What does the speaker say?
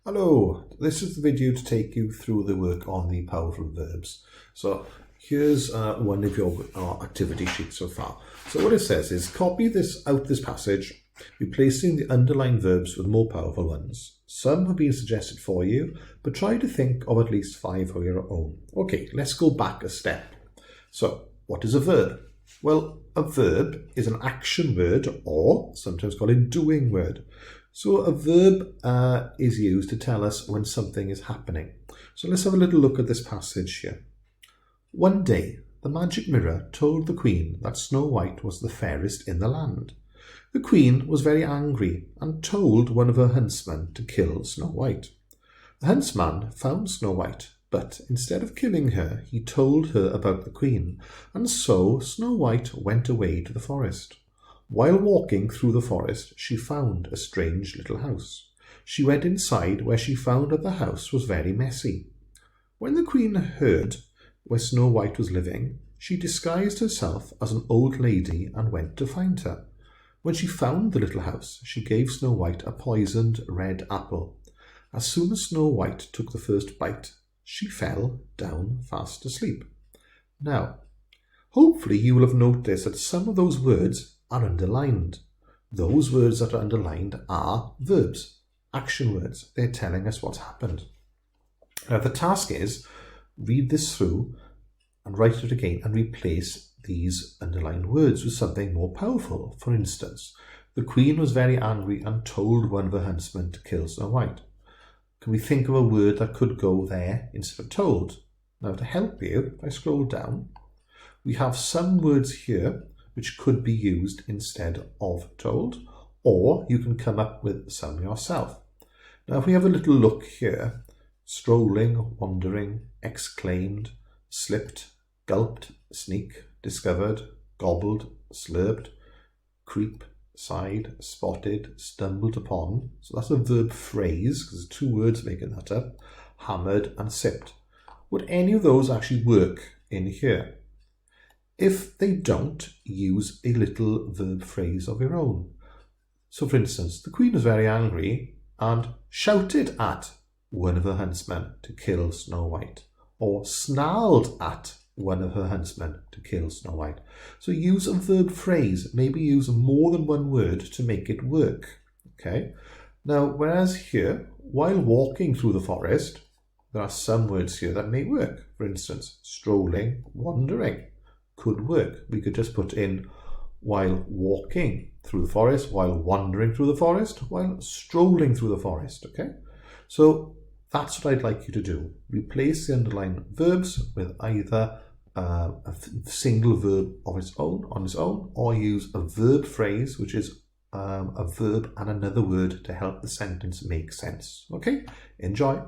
Hello, this is the video to take you through the work on the powerful verbs. So here's one of your activity sheets so far. So what it says is copy this passage, replacing the underlined verbs with more powerful ones. Some have been suggested for you, but try to think of at least 5 of your own. Okay, let's go back a step. So what is a verb? Well, a verb is an action word, or sometimes called a doing word. So a verb is used to tell us when something is happening. So let's have a little look at this passage here. One day, the magic mirror told the queen that Snow White was the fairest in the land. The queen was very angry and told one of her huntsmen to kill Snow White. The huntsman found Snow White, but instead of killing her, he told her about the queen, and so Snow White went away to the forest. While walking through the forest, she found a strange little house. She went inside, where she found that the house was very messy. When the queen heard where Snow White was living, she disguised herself as an old lady and went to find her. When she found the little house, she gave Snow White a poisoned red apple. As soon as Snow White took the first bite, she fell down fast asleep. Now, hopefully you will have noticed that some of those words are underlined. Those words that are underlined are verbs, action words. They're telling us what's happened. Now the task is read this through and write it again and replace these underlined words with something more powerful. For instance, the queen was very angry and told one of her huntsmen to kill Snow White. Can we think of a word that could go there instead of told? Now to help you, if I scroll down, we have some words here which could be used instead of told, or you can come up with some yourself. Now if we have a little look here, strolling, wandering, exclaimed, slipped, gulped, sneak, discovered, gobbled, slurped, creep, sighed, spotted, stumbled upon. So that's a verb phrase, because there's 2 words making that up, hammered and sipped. Would any of those actually work in here? If they don't, use a little verb phrase of your own. So for instance, the queen was very angry and shouted at one of her huntsmen to kill Snow White, or snarled at one of her huntsmen to kill Snow White. So use a verb phrase, maybe use more than one word to make it work. Okay. Now, whereas here, while walking through the forest, there are some words here that may work. For instance, strolling, wandering could work. We could just put in while walking through the forest, while wandering through the forest, while strolling through the forest. Okay. So that's what I'd like you to do. Replace the underlined verbs with either a single verb on its own, or use a verb phrase, which is a verb and another word to help the sentence make sense. Okay, enjoy.